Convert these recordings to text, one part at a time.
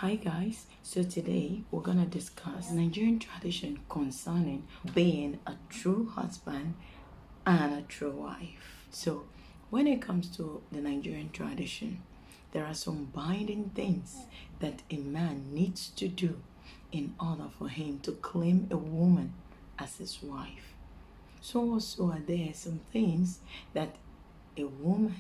Hi guys, so today we're gonna discuss Nigerian tradition concerning being a true husband and a true wife. So when it comes to the Nigerian tradition, there are some binding things that a man needs to do in order for him to claim a woman as his wife. So also are there some things that a woman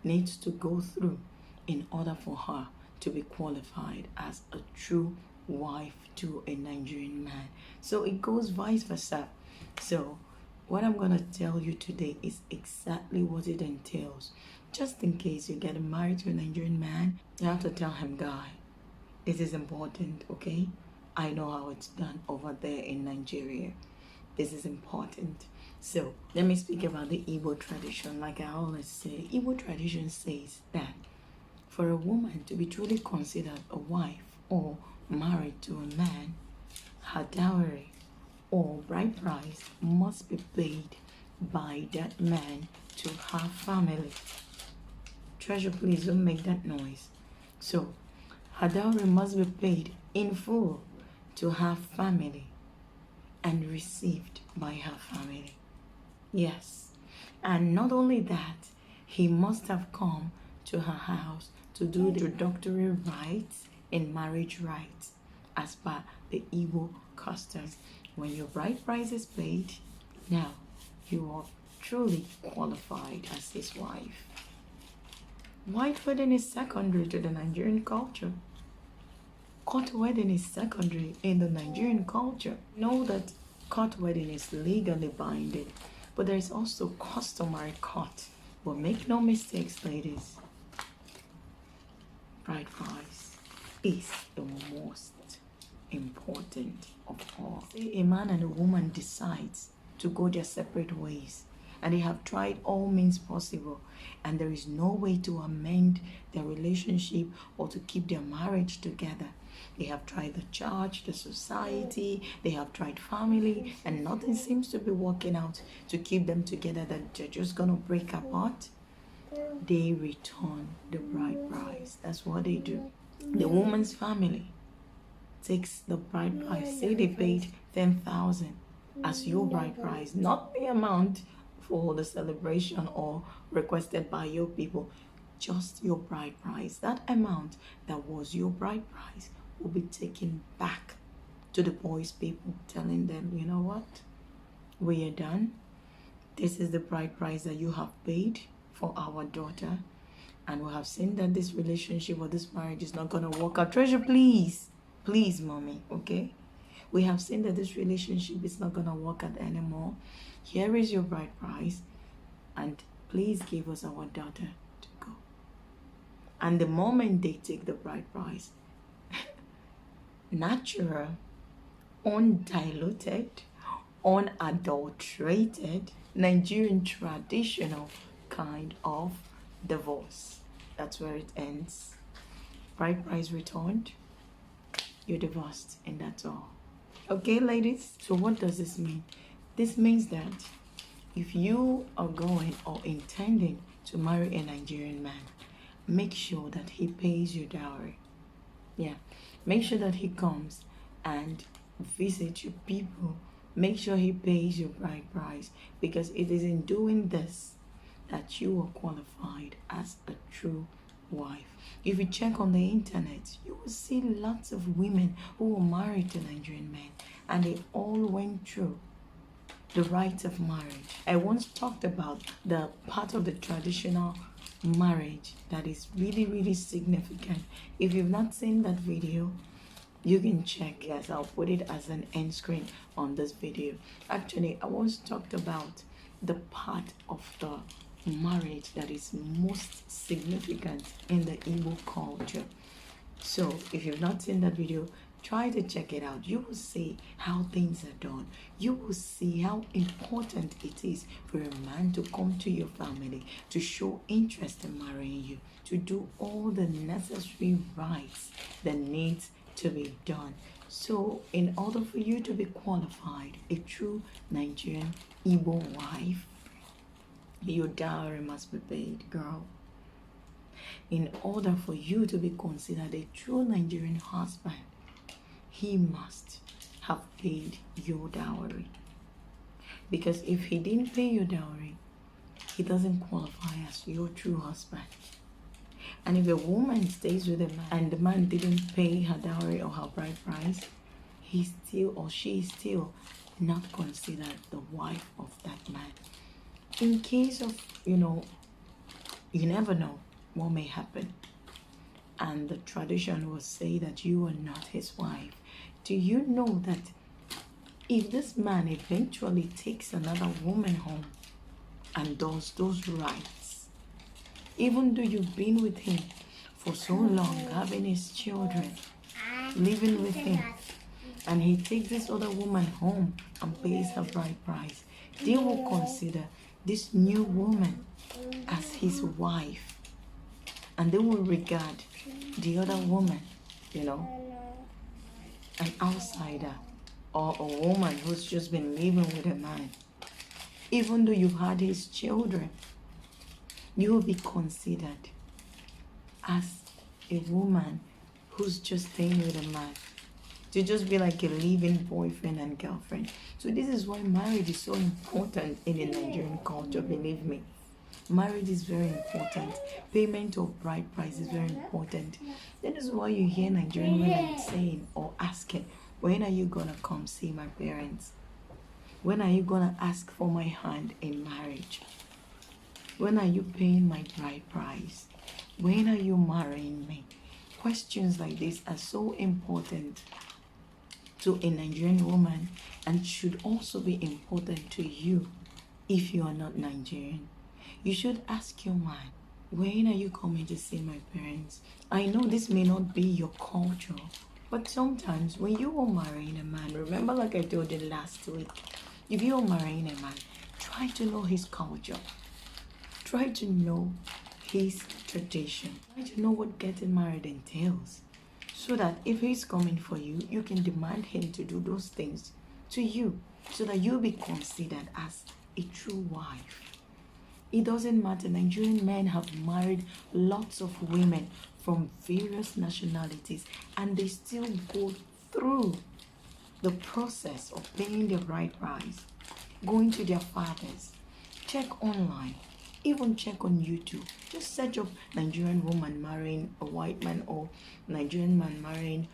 needs to go through in order for her to be qualified as a true wife to a Nigerian man. So it goes vice versa. So what I'm going to tell you today is exactly what it entails. Just in case you're getting married to a Nigerian man, you have to tell him, guy, this is important, okay? I know how it's done over there in Nigeria. This is important. So let me speak about the Igbo tradition. Like I always say, Igbo tradition says that for a woman to be truly considered a wife or married to a man, her dowry or bride price must be paid by that man to her family. Treasure, please don't make that noise. So her dowry must be paid in full to her family and received by her family. Yes. And not only that, he must have come to her house to do the introductory rites in marriage rites as per the Igbo custom. When your bride price is paid, now you are truly qualified as his wife. White wedding is secondary to the Nigerian culture. Court wedding is secondary in the Nigerian culture. Know that court wedding is legally binding, but there is also customary court. But make no mistakes, ladies. Bride price is the most important of all. Say a man and a woman decides to go their separate ways, and they have tried all means possible, and there is no way to amend their relationship or to keep their marriage together. They have tried the church, the society, they have tried family, and nothing seems to be working out to keep them together, that they're just gonna break apart. They return the bride price. That's what they do. The woman's family takes the bride price. Say they paid 10,000 as your bride price, not the amount for the celebration or requested by your people, just your bride price. That amount that was your bride price will be taken back to the boys' people, telling them, you know what, we are done. This is the bride price that you have paid for our daughter, and we have seen that this relationship or this marriage is not going to work out. Treasure, please, mommy, okay? We have seen that this relationship is not going to work out anymore. Here is your bride price, and please give us our daughter to go. And the moment they take the bride price, natural, undiluted, unadulterated Nigerian traditional kind of divorce. That's where it ends. Bride price returned, you're divorced, and that's all. Okay, ladies? So what does this mean? This means that if you are going or intending to marry a Nigerian man, make sure that he pays your dowry. Yeah, make sure that he comes and visit your people. Make sure he pays your bride price, because it is in doing this that you are qualified as a true wife. If you check on the internet, you will see lots of women who were married to Nigerian men, and they all went through the rites of marriage. I once talked about the part of the traditional marriage that is really, really significant. If you've not seen that video, you can check. Yes, I'll put it as an end screen on this video. Actually, I once talked about the part of the marriage that is most significant in the Igbo culture. So if you've not seen that video, try to check it out. You will see how things are done. You will see how important it is for a man to come to your family, to show interest in marrying you, to do all the necessary rites that needs to be done. So in order for you to be qualified, a true Nigerian Igbo wife, your dowry must be paid, girl. in order for you to be considered a true Nigerian husband, he must have paid your dowry. Because if he didn't pay your dowry, he doesn't qualify as your true husband. And if a woman stays with a man and the man didn't pay her dowry or her bride price, he still or she is still not considered the wife of that man. In case of, you never know what may happen. And the tradition will say that you are not his wife. Do you know that if this man eventually takes another woman home and does those rights, even though you've been with him for so long, having his children, living with him, and he takes this other woman home and pays her bride price, they will consider this new woman as his wife, and they will regard the other woman, an outsider or a woman who's just been living with a man. Even though you've had his children, you will be considered as a woman who's just staying with a man, to just be like a living boyfriend and girlfriend. So this is why marriage is so important in the Nigerian culture, believe me. Marriage is very important. Payment of bride price is very important. That is why you hear Nigerian women saying or asking, when are you gonna come see my parents? When are you gonna ask for my hand in marriage? When are you paying my bride price? When are you marrying me? Questions like this are so important to a Nigerian woman and should also be important to you if you are not Nigerian. You should ask your man, when are you coming to see my parents? I know this may not be your culture, but sometimes when you are marrying a man, remember like I told you last week, if you are marrying a man, try to know his culture. Try to know his tradition. Try to know what getting married entails. So that if he's coming for you, you can demand him to do those things to you, so that you'll be considered as a true wife. It doesn't matter. Nigerian men have married lots of women from various nationalities, and they still go through the process of paying their bride price, going to their fathers. Check online, even check on YouTube. Just search up Nigerian woman marrying a white man or Nigerian man marrying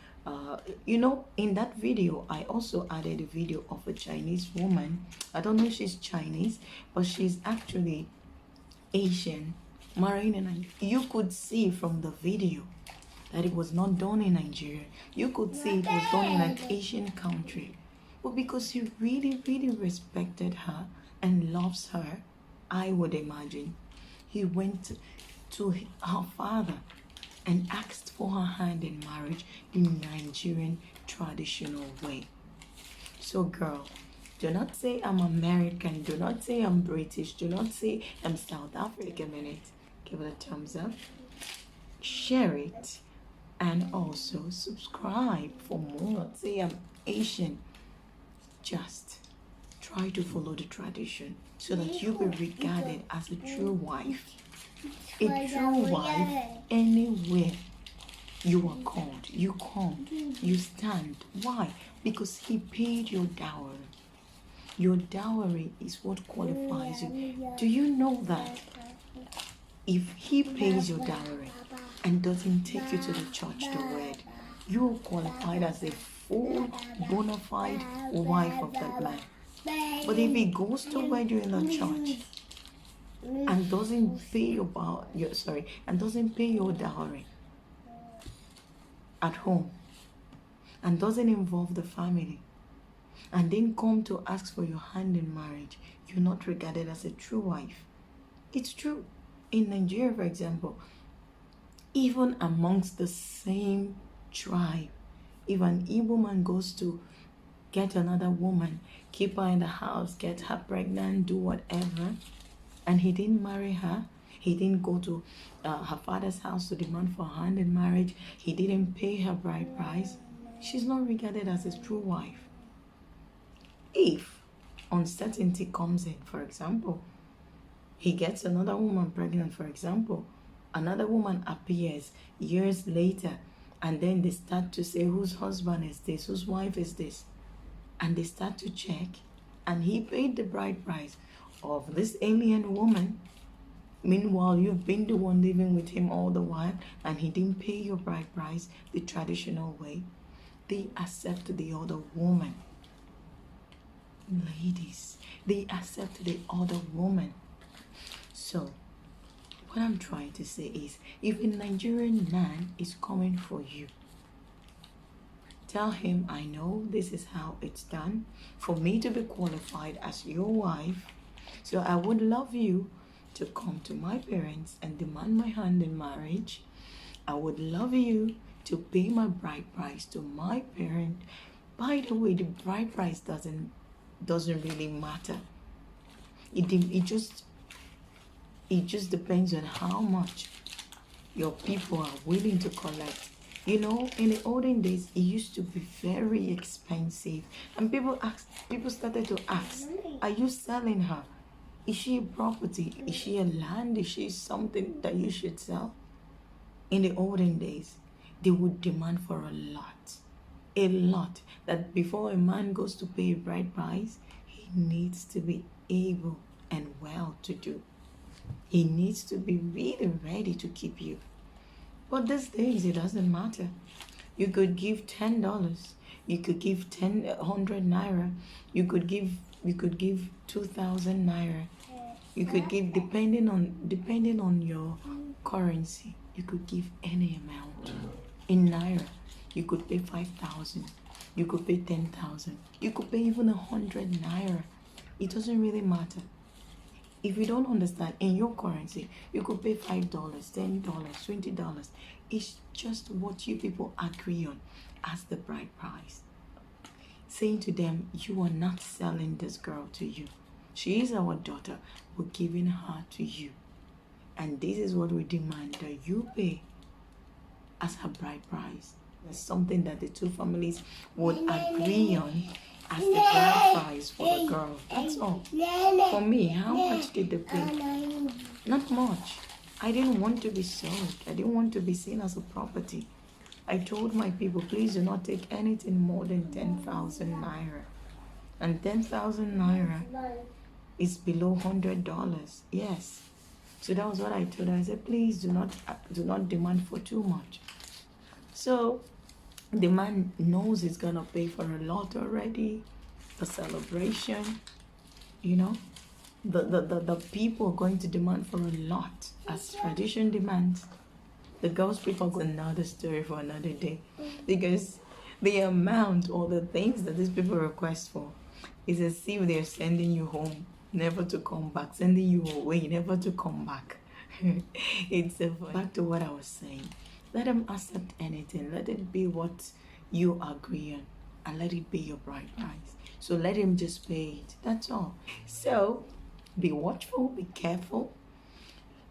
in that video I also added a video of a Chinese woman. I don't know if she's Chinese, but she's actually Asian, marrying in Nigeria. You could see from the video that it was not done in Nigeria. You could see it was done in an Asian country. But because he really, really respected her and loves her, I would imagine, he went to her father and asked for her hand in marriage the Nigerian traditional way. So girl, do not say I'm American, do not say I'm British, do not say I'm South African. Take a minute, give it a thumbs up, share it, and also subscribe for more. Don't say I'm Asian, just try to follow the tradition so that you be regarded as a true wife. A true wife, anywhere you are called, you come, you stand. Why? Because he paid your dowry. Your dowry is what qualifies you. Do you know that if he pays your dowry and doesn't take you to the church to wed, you are qualified as a full bona fide wife of that man? But if he goes to wed you in the church and doesn't pay doesn't pay your dowry at home, and doesn't involve the family, and then come to ask for your hand in marriage, you're not regarded as a true wife. It's true. In Nigeria, for example, even amongst the same tribe, if an Igbo man goes to get another woman, keep her in the house, get her pregnant, do whatever, and he didn't marry her, he didn't go to her father's house to demand for her hand in marriage, he didn't pay her bride price, she's not regarded as a true wife. If uncertainty comes in, for example, he gets another woman pregnant, for example, Another woman appears years later, and then they start to say, whose husband is this? Whose wife is this? And they start to check, and he paid the bride price of this alien woman. Meanwhile, you've been the one living with him all the while, and he didn't pay your bride price the traditional way. They accept the other woman. Ladies, they accept the other woman. So, what I'm trying to say is, if a Nigerian man is coming for you, tell him, I know this is how it's done for me to be qualified as your wife. So I would love you to come to my parents and demand my hand in marriage. I would love you to pay my bride price to my parent. By the way, the bride price doesn't really matter. It just depends on how much your people are willing to collect. You know, in the olden days, it used to be very expensive, and people started to ask, "Are you selling her? Is she a property? Is she a land? Is she something that you should sell?" In the olden days, they would demand for a lot. That before a man goes to pay a bride price, he needs to be able and well to do. He needs to be really ready to keep you. But these days, it doesn't matter. You could give $10. You could give 100 naira. You could give 2,000 naira. You could give, depending on your currency, you could give any amount. In naira, you could pay 5,000. You could pay 10,000. You could pay even 100 naira. It doesn't really matter. If you don't understand, in your currency, you could pay $5, $10, $20. It's just what you people agree on as the bride price. Saying to them, you are not selling this girl to you. She is our daughter. We're giving her to you. And this is what we demand that you pay as her bride price. That's something that the two families would agree on as the bride price for the girl. That's all. For me, how much did they pay? Not much. I didn't want to be sold. I didn't want to be seen as a property. I told my people, please do not take anything more than 10,000 naira. And 10,000 naira is below $100. Yes. So that was what I told her. I said, please do not demand for too much. So the man knows he's gonna pay for a lot already. The celebration, you know, the people are going to demand for a lot as tradition demands. The girls prefer another story for another day, because the amount or the things that these people request for is as if they're sending you home never to come back, sending you away never to come back. It's back to what I was saying. Let them accept anything. Let it be what you agree on, and let it be your bride price. So let him just pay it. That's all. So be watchful, be careful.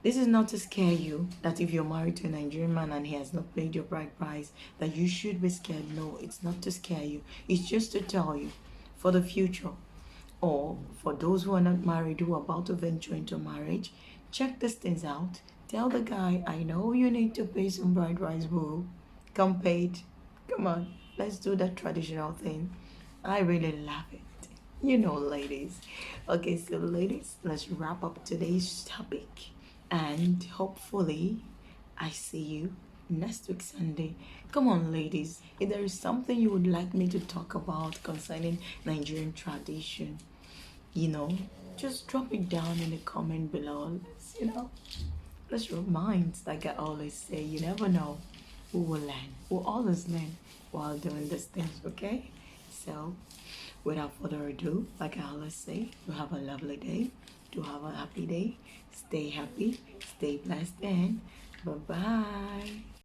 This is not to scare you that if you're married to a Nigerian man and he has not paid your bride price, that you should be scared. No, it's not to scare you. It's just to tell you for the future, or for those who are not married, who are about to venture into marriage, check these things out. Tell the guy, I know you need to pay some bride price, boo. Come paid. Come on, let's do that traditional thing. I really love it. You know, ladies. Okay, so ladies, let's wrap up today's topic. And hopefully, I see you next week Sunday. Come on, ladies. If there is something you would like me to talk about concerning Nigerian tradition, you know, just drop it down in the comment below. Let's remind, like I always say, you never know who will learn. We'll always learn while doing these things, okay? So, without further ado, like I always say, you have a lovely day. Do have a happy day. Stay happy, stay blessed, and bye-bye.